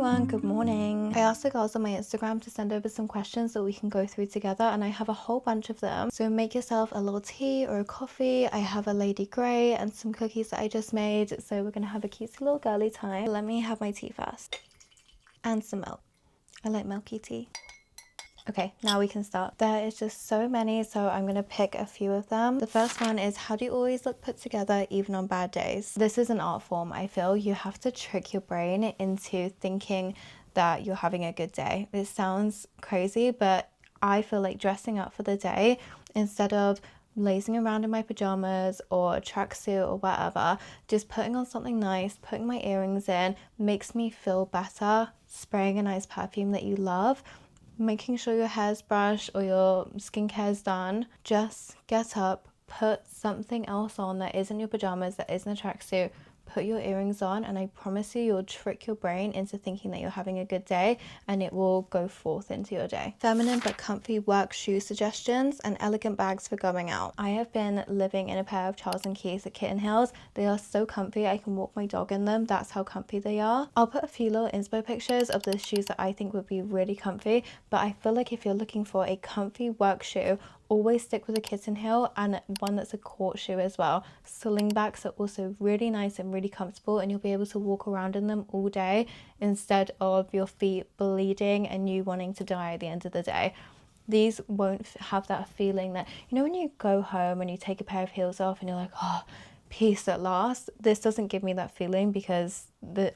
everyone, good morning. I asked the girls on my Instagram to send over some questions that we can go through together, and I have a whole bunch of them. So make yourself a little tea or a coffee. I have a Lady Grey and some cookies that I just made, so we're gonna have a cutesy little girly time. Let me have my tea first. And some milk. I like milky tea. Okay, now we can start. There is just so many, so I'm gonna pick a few of them. The first one is, how do you always look put together even on bad days? This is an art form. I feel you have to trick your brain into thinking that you're having a good day. It sounds crazy, but I feel like dressing up for the day, instead of lazing around in my pajamas or a tracksuit or whatever, just putting on something nice, putting my earrings in, makes me feel better. Spraying a nice perfume that you love, making sure your hair's brushed or your skincare's done. Just get up, put something else on that isn't your pajamas, that isn't a tracksuit, put your earrings on, and I promise you, you'll trick your brain into thinking that you're having a good day, and it will go forth into your day. Feminine but comfy work shoe suggestions and elegant bags for going out. I have been living in a pair of Charles & Keith at Kitten Hills. They are so comfy. I can walk my dog in them. That's how comfy they are. I'll put a few little inspo pictures of the shoes that I think would be really comfy, but I feel like if you're looking for a comfy work shoe, always stick with a Kitten Hill, and one that's a court shoe as well. Slingbacks are also really nice and really comfortable, and you'll be able to walk around in them all day instead of your feet bleeding and you wanting to die at the end of the day. These won't have that feeling that, you know, when you go home and you take a pair of heels off and you're like, oh, peace at last. This doesn't give me that feeling because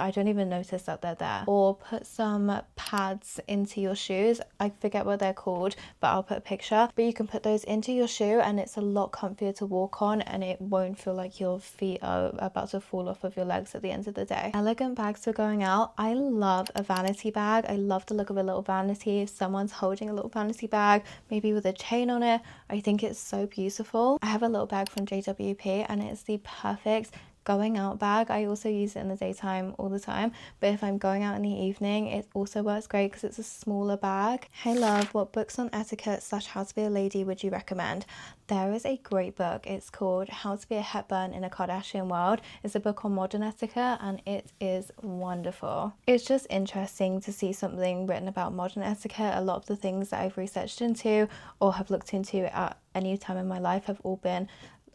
I don't even notice that they're there. Or put some pads into your shoes. I forget what they're called, but I'll put a picture. But you can put those into your shoe and it's a lot comfier to walk on, and it won't feel like your feet are about to fall off of your legs at the end of the day. Elegant bags for going out. I love a vanity bag. I love the look of a little vanity. If someone's holding a little vanity bag, maybe with a chain on it, I think it's so beautiful. I have a little bag from JWP and it's the perfect going out bag. I also use it in the daytime all the time, but if I'm going out in the evening, it also works great because it's a smaller bag. Hey love, what books on etiquette / how to be a lady would you recommend? There is a great book. It's called How to Be a Hepburn in a Kardashian World. It's a book on modern etiquette and it is wonderful. It's just interesting to see something written about modern etiquette. A lot of the things that I've researched into or have looked into at any time in my life have all been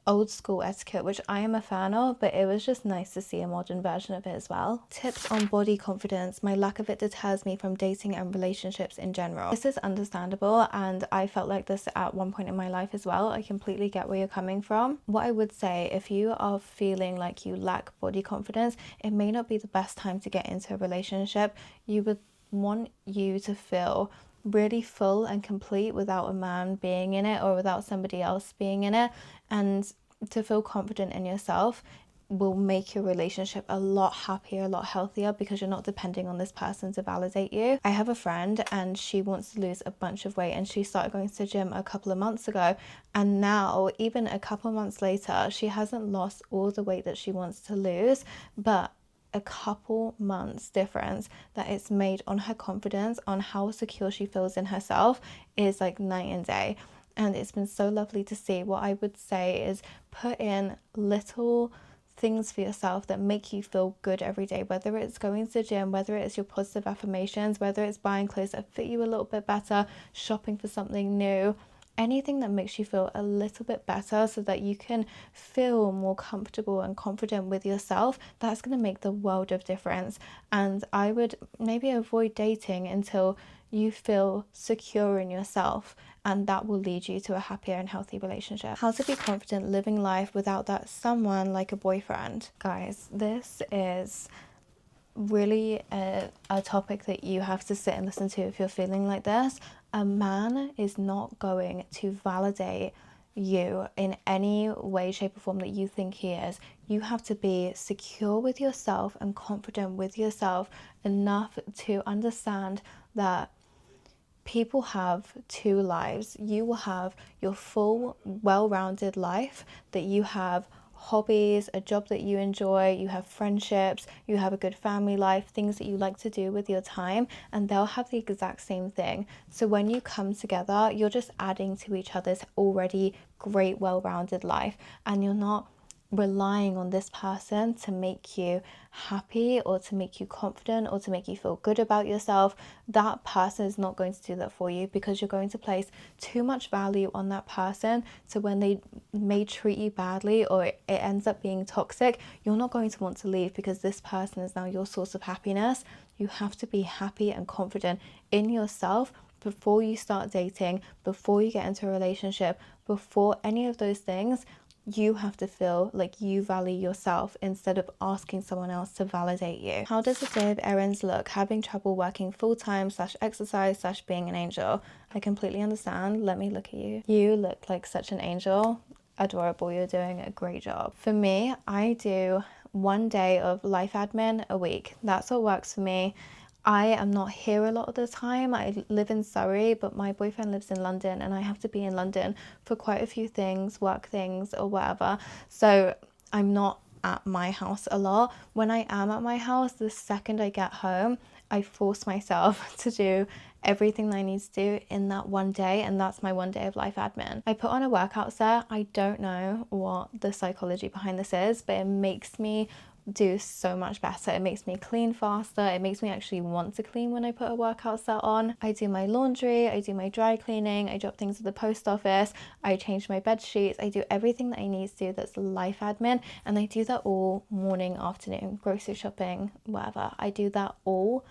old school etiquette, which I am a fan of, but it was just nice to see a modern version of it as well. Tips on body confidence. My lack of it deters me from dating and relationships in general. This is understandable, and I felt like this at one point in my life as well. I completely get where you're coming from. What I would say, if you are feeling like you lack body confidence, it may not be the best time to get into a relationship. You would want you to feel really full and complete without a man being in it or without somebody else being in it, and to feel confident in yourself will make your relationship a lot happier, a lot healthier, because you're not depending on this person to validate you. I have a friend and she wants to lose a bunch of weight, and she started going to the gym a couple of months ago, and now even a couple of months later she hasn't lost all the weight that she wants to lose, but a couple months difference that it's made on her confidence, on how secure she feels in herself, is like night and day. And it's been so lovely to see. What I would say is put in little things for yourself that make you feel good every day, whether it's going to the gym, whether it's your positive affirmations, whether it's buying clothes that fit you a little bit better, shopping for something new. Anything that makes you feel a little bit better so that you can feel more comfortable and confident with yourself, that's going to make the world of difference. And I would maybe avoid dating until you feel secure in yourself, and that will lead you to a happier and healthy relationship. How to be confident living life without that someone like a boyfriend. Guys, this is really a topic that you have to sit and listen to if you're feeling like this. A man is not going to validate you in any way, shape or form that you think he is. You have to be secure with yourself and confident with yourself enough to understand that people have two lives. You will have your full, well-rounded life, that you have hobbies, a job that you enjoy, you have friendships, you have a good family life, things that you like to do with your time, and they'll have the exact same thing. So when you come together, you're just adding to each other's already great, well-rounded life, and you're not relying on this person to make you happy or to make you confident or to make you feel good about yourself, that person is not going to do that for you, because you're going to place too much value on that person. So when they may treat you badly or it ends up being toxic, you're not going to want to leave, because this person is now your source of happiness. You have to be happy and confident in yourself before you start dating, before you get into a relationship, before any of those things. You have to feel like you value yourself instead of asking someone else to validate you. How does a day of errands look? Having trouble working full-time / exercise / being an angel. I completely understand. Let me look at you. You look like such an angel. Adorable. You're doing a great job. For me, I do 1 day of life admin a week. That's what works for me. I am not here a lot of the time. I live in Surrey, but my boyfriend lives in London and I have to be in London for quite a few things, work things or whatever. So I'm not at my house a lot. When I am at my house, the second I get home, I force myself to do everything that I need to do in that 1 day, and that's my 1 day of life admin. I put on a workout set. I don't know what the psychology behind this is, but it makes me do so much better. It makes me clean faster. It makes me actually want to clean when I put a workout set on. I do my laundry, I do my dry cleaning, I drop things at the post office, I change my bed sheets, I do everything that I need to do that's life admin, and I do that all morning, afternoon, grocery shopping, whatever. I do that all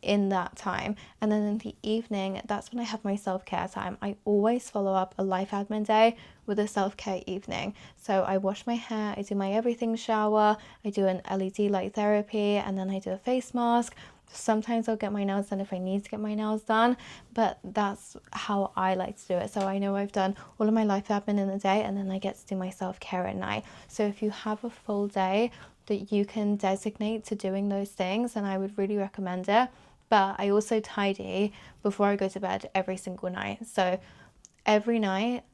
in that time. And then in the evening, that's when I have my self-care time. I always follow up a life admin day with a self-care evening. So I wash my hair, I do my everything shower, I do an LED light therapy, and then I do a face mask. Sometimes I'll get my nails done if I need to get my nails done, but that's how I like to do it. So I know I've done all of my life admin in the day, and then I get to do my self-care at night. So if you have a full day that you can designate to doing those things, then I would really recommend it. But I also tidy before I go to bed every single night. So every night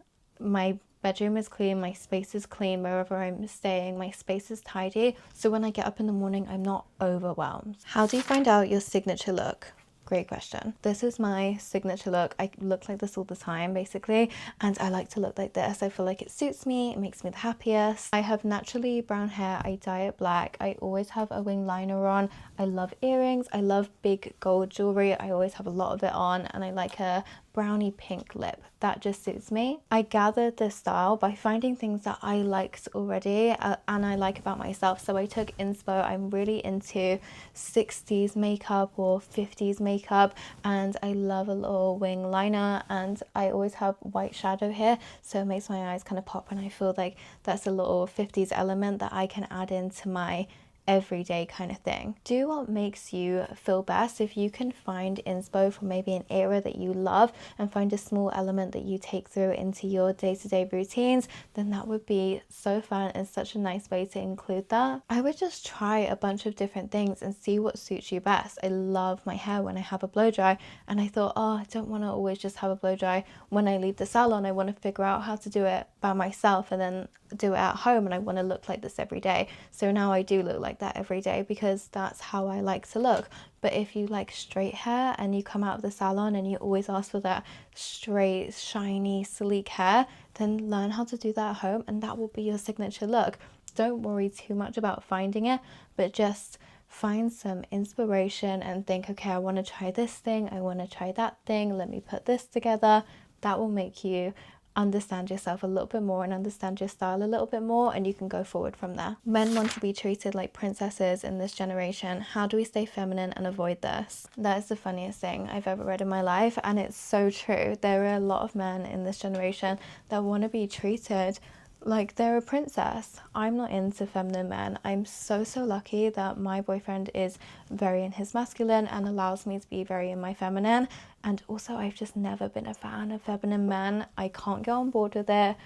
my bedroom is clean, my space is clean, wherever I'm staying, my space is tidy. So when I get up in the morning, I'm not overwhelmed. How do you find out your signature look? Great question. This is my signature look. I look like this all the time, basically, and I like to look like this. I feel like it suits me, it makes me the happiest. I have naturally brown hair, I dye it black, I always have a wing liner on, I love earrings, I love big gold jewelry, I always have a lot of it on, and I like a brownie pink lip. That just suits me. I gathered this style by finding things that I liked already and I like about myself. So I took inspo. I'm really into 60s makeup or 50s makeup, and I love a little wing liner, and I always have white shadow here, so it makes my eyes kind of pop, and I feel like that's a little 50s element that I can add into my everyday kind of thing. Do what makes you feel best. If you can find inspo for maybe an era that you love and find a small element that you take through into your day-to-day routines, then that would be so fun and such a nice way to include that. I would just try a bunch of different things and see what suits you best. I love my hair when I have a blow dry, and I thought, oh, I don't want to always just have a blow dry when I leave the salon. I want to figure out how to do it by myself and then do it at home, and I want to look like this every day. So now I do look like that every day because that's how I like to look. But if you like straight hair and you come out of the salon and you always ask for that straight, shiny, sleek hair, then learn how to do that at home, and that will be your signature look. Don't worry too much about finding it, but just find some inspiration and think, okay, I want to try this thing, I want to try that thing, let me put this together. That will make you understand yourself a little bit more and understand your style a little bit more, and you can go forward from there. Men want to be treated like princesses in this generation. How do we stay feminine and avoid this? That is the funniest thing I've ever read in my life, and it's so true. There are a lot of men in this generation that want to be treated like they're a princess. I'm not into feminine men. I'm so lucky that my boyfriend is very in his masculine and allows me to be very in my feminine. And also, I've just never been a fan of feminine men. I can't get on board with it.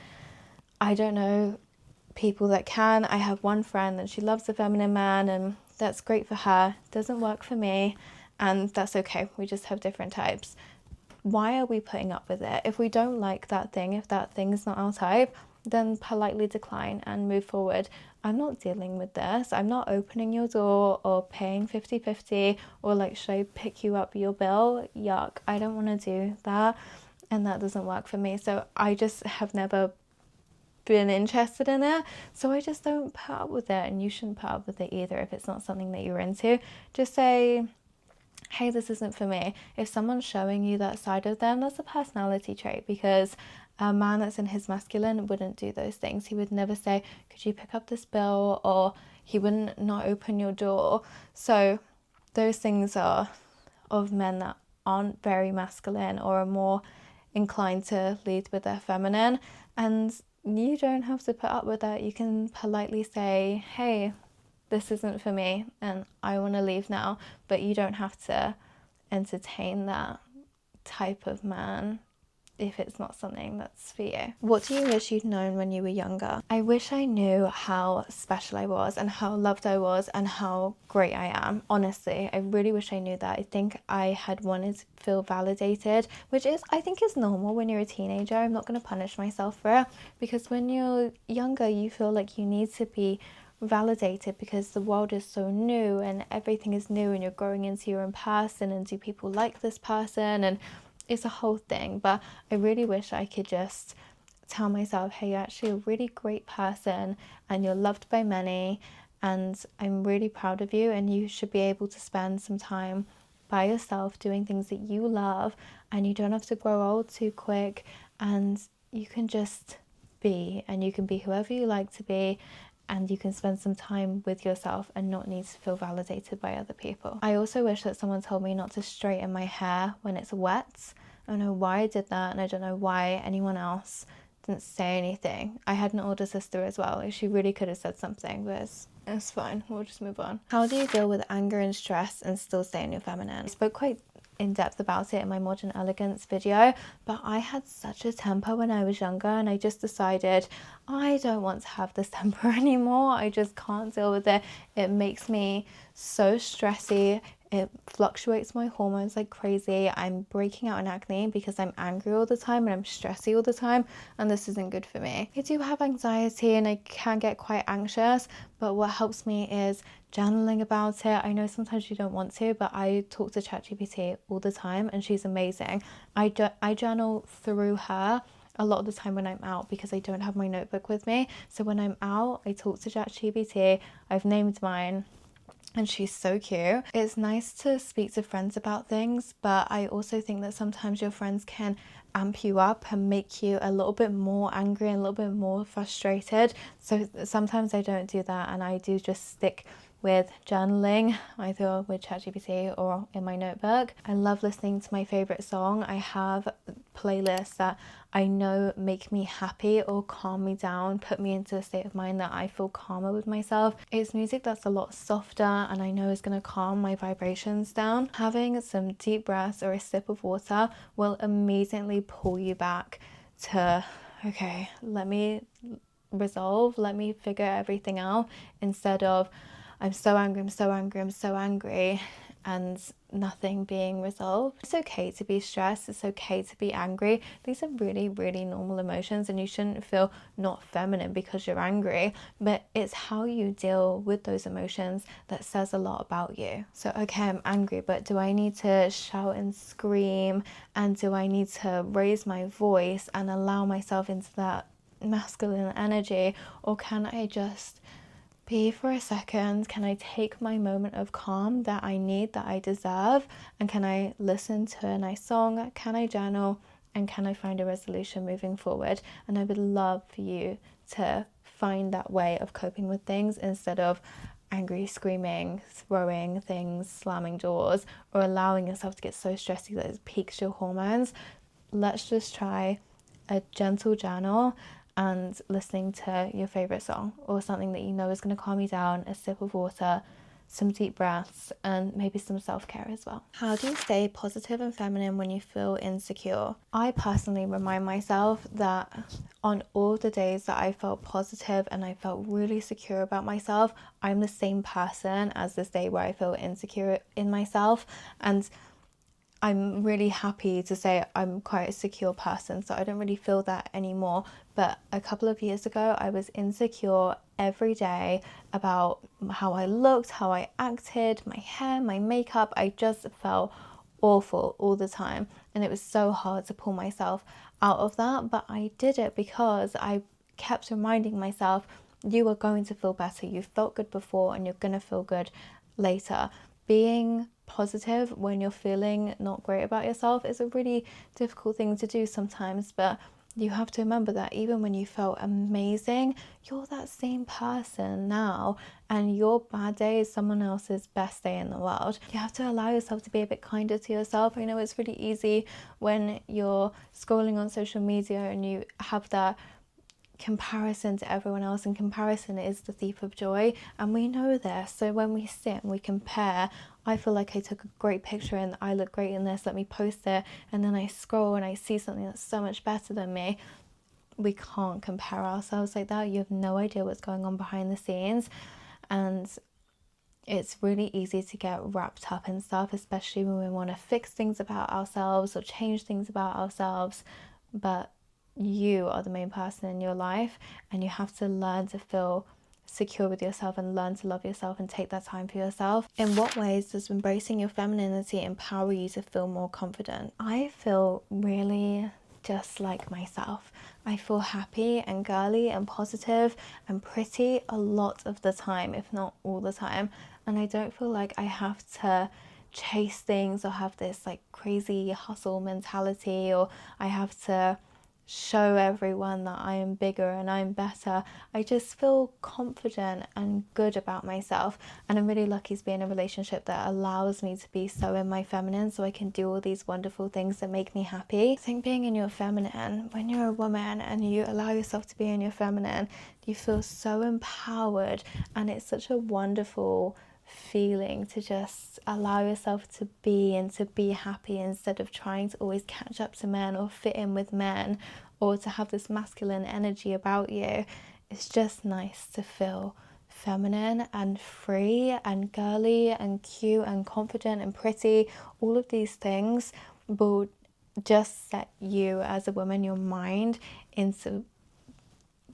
I don't know people that can. I have one friend and she loves a feminine man, and that's great for her. Doesn't work for me, and that's okay. We just have different types. Why are we putting up with it? If we don't like that thing, if that thing's not our type, then politely decline and move forward. I'm not dealing with this. I'm not opening your door or paying 50-50 or like, should I pick you up your bill? Yuck. I don't want to do that, and that doesn't work for me. So I just have never been interested in it. So I just don't put up with it, and you shouldn't put up with it either if it's not something that you're into. Just say, hey, this isn't for me. If someone's showing you that side of them, that's a personality trait, because a man that's in his masculine wouldn't do those things. He would never say, could you pick up this bill? Or he wouldn't not open your door. So those things are of men that aren't very masculine or are more inclined to lead with their feminine. And you don't have to put up with that. You can politely say, hey, this isn't for me and I want to leave now. But you don't have to entertain that type of man if it's not something that's for you. What do you wish you'd known when you were younger? I wish I knew how special I was and how loved I was and how great I am. Honestly, I really wish I knew that. I think I had wanted to feel validated, which is, I think, is normal when you're a teenager. I'm not going to punish myself for it, because when you're younger, you feel like you need to be validated because the world is so new and everything is new and you're growing into your own person, and do people like this person, and it's a whole thing. But I really wish I could just tell myself, hey, you're actually a really great person and you're loved by many, and I'm really proud of you, and you should be able to spend some time by yourself doing things that you love, and you don't have to grow old too quick, and you can just be, and you can be whoever you like to be, and you can spend some time with yourself and not need to feel validated by other people. I also wish that someone told me not to straighten my hair when it's wet. I don't know why I did that, and I don't know why anyone else didn't say anything. I had an older sister as well. She really could have said something, but it's fine. We'll just move on. How do you deal with anger and stress and still stay in your feminine? I spoke quite in depth about it in my modern elegance video, but I had such a temper when I was younger, and I just decided I don't want to have this temper anymore. I just can't deal with it. It makes me so stressy. It fluctuates my hormones like crazy. I'm breaking out in acne because I'm angry all the time and I'm stressy all the time, and this isn't good for me. I do have anxiety and I can get quite anxious, but what helps me is journaling about it. I know sometimes you don't want to, but I talk to ChatGPT all the time and she's amazing. I journal through her a lot of the time when I'm out because I don't have my notebook with me. So when I'm out, I talk to ChatGPT. I've named mine, and she's so cute. It's nice to speak to friends about things, but I also think that sometimes your friends can amp you up and make you a little bit more angry and a little bit more frustrated. So sometimes I don't do that, and I do just stick with journaling, either with ChatGPT or in my notebook. I love listening to my favorite song. I have playlists that I know make me happy or calm me down, put me into a state of mind that I feel calmer with myself. It's music that's a lot softer and I know is going to calm my vibrations down. Having some deep breaths or a sip of water will immediately pull you back to, okay, let me resolve, let me figure everything out, instead of I'm so angry, I'm so angry, I'm so angry, and nothing being resolved. It's okay to be stressed, it's okay to be angry. These are really, really normal emotions, and you shouldn't feel not feminine because you're angry, but it's how you deal with those emotions that says a lot about you. So okay, I'm angry, but do I need to shout and scream, and do I need to raise my voice and allow myself into that masculine energy, or can I just be for a second? Can I take my moment of calm that I need, that I deserve, and can I listen to a nice song? Can I journal? And can I find a resolution moving forward? And I would love for you to find that way of coping with things instead of angry, screaming, throwing things, slamming doors, or allowing yourself to get so stressy that it peaks your hormones. Let's just try a gentle journal and listening to your favorite song or something that you know is going to calm you down, a sip of water, some deep breaths, and maybe some self-care as well. How do you stay positive and feminine when you feel insecure? I personally remind myself that on all the days that I felt positive and I felt really secure about myself, I'm the same person as this day where I feel insecure in myself. And I'm really happy to say I'm quite a secure person, so I don't really feel that anymore. But a couple of years ago, I was insecure every day about how I looked, how I acted, my hair, my makeup. I just felt awful all the time, and it was so hard to pull myself out of that. But I did it because I kept reminding myself, you are going to feel better. You felt good before and you're going to feel good later. Being positive when you're feeling not great about yourself is a really difficult thing to do sometimes, but you have to remember that even when you felt amazing, you're that same person now, and your bad day is someone else's best day in the world. You have to allow yourself to be a bit kinder to yourself. I know it's really easy when you're scrolling on social media and you have that comparison to everyone else, and comparison is the thief of joy, and we know this. So when we sit and we compare, I feel like I took a great picture and I look great in this, let me post it, and then I scroll and I see something that's so much better than me. We can't compare ourselves like that. You have no idea what's going on behind the scenes, and it's really easy to get wrapped up in stuff, especially when we want to fix things about ourselves or change things about ourselves. But you are the main person in your life, and you have to learn to feel secure with yourself and learn to love yourself and take that time for yourself. In what ways does embracing your femininity empower you to feel more confident? I feel really just like myself. I feel happy and girly and positive and pretty a lot of the time, if not all the time, and I don't feel like I have to chase things or have this like crazy hustle mentality, or I have to show everyone that I am bigger and I'm better. I just feel confident and good about myself, and I'm really lucky to be in a relationship that allows me to be so in my feminine, so I can do all these wonderful things that make me happy. I think being in your feminine, when you're a woman and you allow yourself to be in your feminine, you feel so empowered, and it's such a wonderful feeling to just allow yourself to be and to be happy instead of trying to always catch up to men or fit in with men or to have this masculine energy about you. It's just nice to feel feminine and free and girly and cute and confident and pretty. All of these things will just set you as a woman, your mind, into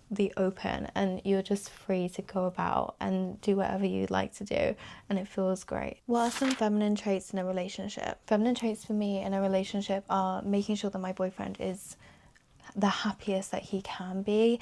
the open, and you're just free to go about and do whatever you'd like to do, and it feels great. What are some feminine traits in a relationship? Feminine traits for me in a relationship are making sure that my boyfriend is the happiest that he can be.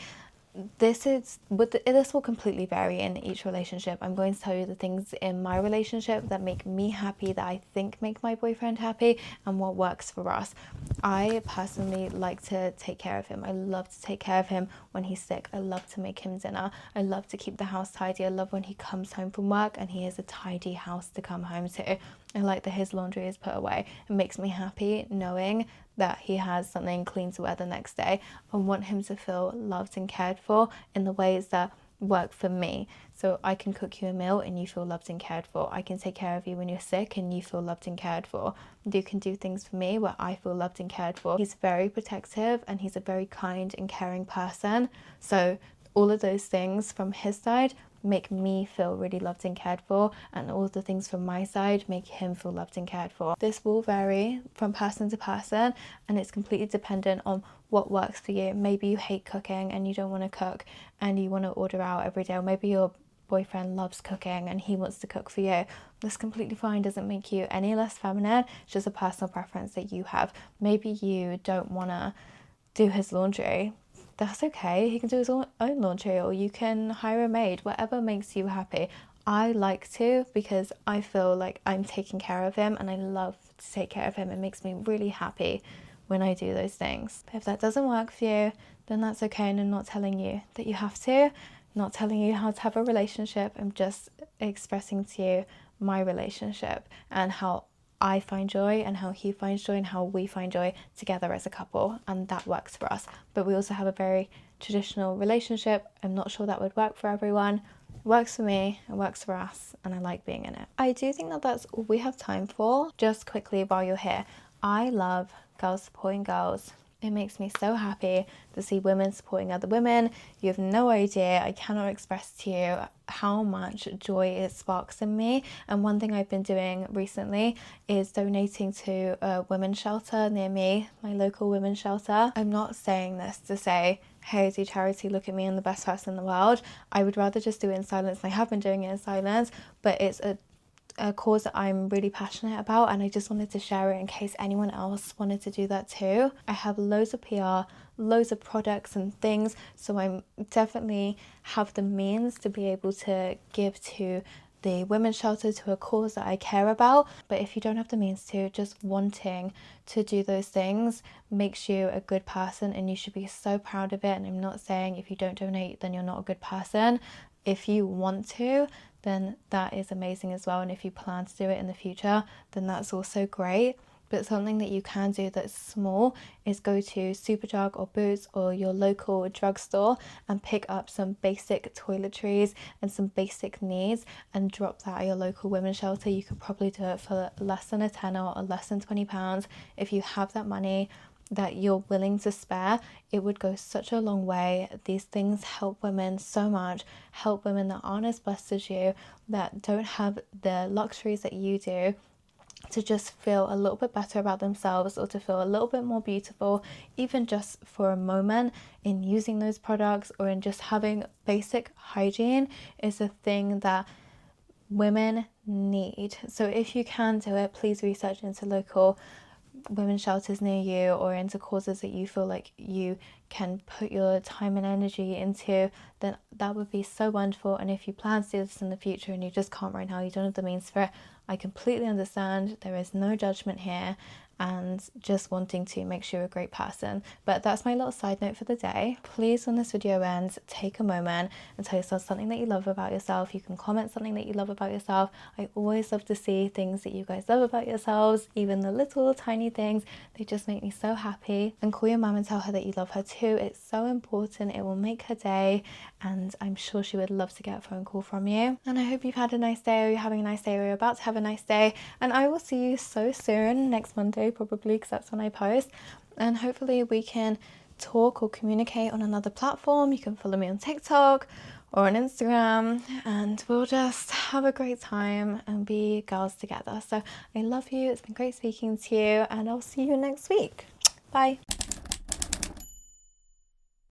This will completely vary in each relationship. I'm going to tell you the things in my relationship that make me happy, that I think make my boyfriend happy, and what works for us. I personally like to take care of him. I love to take care of him when he's sick. I love to make him dinner. I love to keep the house tidy. I love when he comes home from work and he has a tidy house to come home to. I like that his laundry is put away. It makes me happy knowing that he has something clean to wear the next day. I want him to feel loved and cared for in the ways that work for me. So I can cook you a meal and you feel loved and cared for. I can take care of you when you're sick and you feel loved and cared for. You can do things for me where I feel loved and cared for. He's very protective and he's a very kind and caring person. So all of those things from his side make me feel really loved and cared for, and all the things from my side make him feel loved and cared for. This will vary from person to person, and it's completely dependent on what works for you. Maybe you hate cooking and you don't want to cook and you want to order out every day, or maybe your boyfriend loves cooking and he wants to cook for you. That's completely fine. Doesn't make you any less feminine. It's just a personal preference that you have. Maybe you don't want to do his laundry. That's okay. He can do his own laundry, or you can hire a maid, whatever makes you happy. I like to, because I feel like I'm taking care of him and I love to take care of him. It makes me really happy when I do those things. But if that doesn't work for you, then that's okay, and I'm not telling you that you have to. I'm not telling you how to have a relationship. I'm just expressing to you my relationship and how I find joy and how he finds joy and how we find joy together as a couple, and that works for us. But we also have a very traditional relationship. I'm not sure that would work for everyone. It works for me, it works for us, and I like being in it. I do think that that's all we have time for. Just quickly while you're here, I love girls supporting girls. It makes me so happy to see women supporting other women. You have no idea. I cannot express to you how much joy it sparks in me. And one thing I've been doing recently is donating to a women's shelter near me, my local women's shelter. I'm not saying this to say, hey, do charity, look at me, I'm the best person in the world. I would rather just do it in silence, and I have been doing it in silence, but it's a a cause that I'm really passionate about, and I just wanted to share it in case anyone else wanted to do that too. I have loads of PR, loads of products and things, so I'm definitely have the means to be able to give to the women's shelter, to a cause that I care about. But if you don't have the means to, just wanting to do those things makes you a good person, and you should be so proud of it. And I'm not saying if you don't donate then you're not a good person. If you want to, then that is amazing as well, and if you plan to do it in the future, then that's also great. But something that you can do that's small is go to Superdrug or Boots or your local drugstore and pick up some basic toiletries and some basic needs and drop that at your local women's shelter. You could probably do it for less than a tenner or less than £20. If you have that money that you're willing to spare, it would go such a long way. These things help women so much, help women that aren't as blessed as you, that don't have the luxuries that you do, to just feel a little bit better about themselves, or to feel a little bit more beautiful, even just for a moment, in using those products, or in just having basic hygiene is a thing that women need. So if you can do it, please research into local women's shelters near you, or into causes that you feel like you can put your time and energy into. Then that would be so wonderful. And if you plan to do this in the future and you just can't right now, you don't have the means for it, I completely understand. There is no judgment here, and just wanting to make you a great person. But that's my little side note for the day. Please, when this video ends, take a moment and tell yourself something that you love about yourself. You can comment something that you love about yourself. I always love to see things that you guys love about yourselves, even the little tiny things. They just make me so happy. And call your mum and tell her that you love her too. It's so important. It will make her day, and I'm sure she would love to get a phone call from you. And I hope you've had a nice day, or you're having a nice day, or you're about to have a nice day. And I will see you so soon, next Monday probably, because that's when I post. And hopefully we can talk or communicate on another platform. You can follow me on TikTok or on Instagram, and we'll just have a great time and be girls together. So I love you. It's been great speaking to you, and I'll see you next week. Bye.